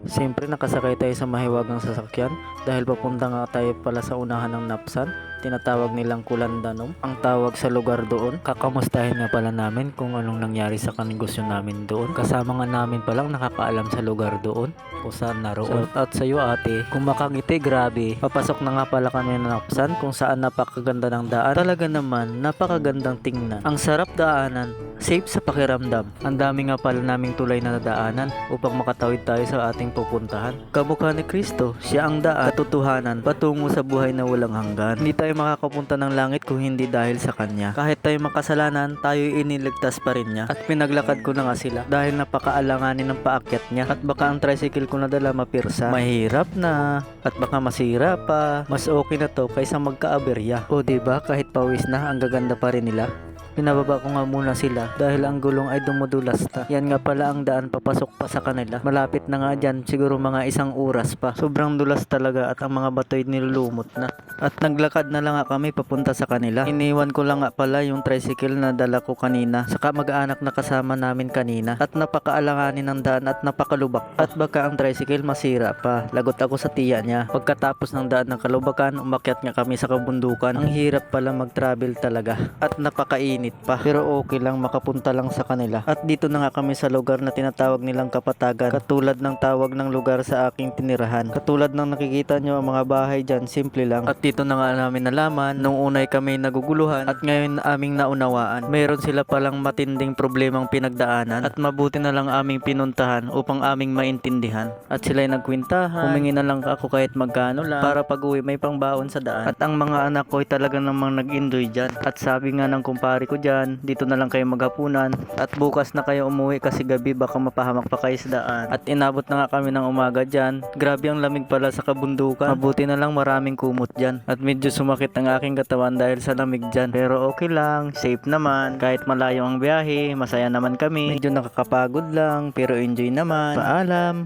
Siyempre nakasakay tayo sa mahiwagang sasakyan dahil papunta nga tayo pala sa unahan ng Napsan. Tinatawag nilang Kulandanom ang tawag sa lugar doon. Kakamustahin nga pala namin kung anong nangyari sa kanegosyo namin doon. Kasama nga namin palang nakakaalam sa lugar doon kung saan naroon. Shout out sa iyo ate. Kung makangiti, grabe. Papasok na nga pala kami ng Napsan kung saan napakaganda ng daan. Talaga naman, napakagandang tingnan. Ang sarap daanan. Safe sa pakiramdam. Ang dami nga pala naming tulay na nadaanan upang makatawid tayo sa ating pupuntahan. Kamukha ni Kristo, siya ang daan, katotohanan, patungo sa buhay na walang hanggan. Hindi tayo makakapunta ng langit kung hindi dahil sa Kanya. Kahit tayo makasalanan, tayo iniligtas pa rin niya. At pinaglakad ko na nga sila dahil napakaalanganin ng paakyat niya. At baka ang tricycle ko na dala mapirsa. Mahirap na. At baka masira pa. Mas okay na to kaysa magkaaberya. O diba, kahit pawis na, ang gaganda pa rin nila. Pinababa ko nga muna sila dahil ang gulong ay dumudulas na. Yan nga pala ang daan papasok pa sa kanila. Malapit na nga dyan, siguro mga 1 oras pa. Sobrang dulas talaga at ang mga batoy nilulumot na. At naglakad na lang nga kami papunta sa kanila. Iniwan ko lang nga pala yung tricycle na dala ko kanina. Saka mag-aanak na kasama namin kanina. At napakaalanganin ng daan at napakalubak. At baka ang tricycle masira pa. Lagot ako sa tiya niya. Pagkatapos ng daan ng kalubakan, umakyat nga kami sa kabundukan. Ang hirap pala mag-travel talaga. At napakainit pa. Pero okay lang, makapunta lang sa kanila. At dito na nga kami sa lugar na tinatawag nilang Kapatagan. Katulad ng tawag ng lugar sa aking tinirahan. Katulad ng nakikita nyo ang mga bahay dyan, simple lang. At dito na nga namin nalaman, nung unay kami naguguluhan at ngayon aming naunawaan. Mayroon sila palang matinding problemang pinagdaanan at mabuti na lang aming pinuntahan upang aming maintindihan. At sila'y nagkwintahan, humingi na lang ako kahit magkano lang para pag uwi may pangbaon sa daan. At ang mga anak ko ay talaga namang nag-enjoy dyan. At sabi nga ng kumpare ko dyan, dito na lang kayo maghapunan at bukas na kayo umuwi kasi gabi baka mapahamak pa kayo sa daan. At inabot na nga kami ng umaga dyan. Grabe ang lamig pala sa kabundukan. Mabuti na lang maraming kumot dyan. At medyo sumakit ang aking katawan dahil sa lamig dyan. Pero okay lang, safe naman. Kahit malayo ang biyahe, masaya naman kami. Medyo nakakapagod lang, pero enjoy naman. Paalam!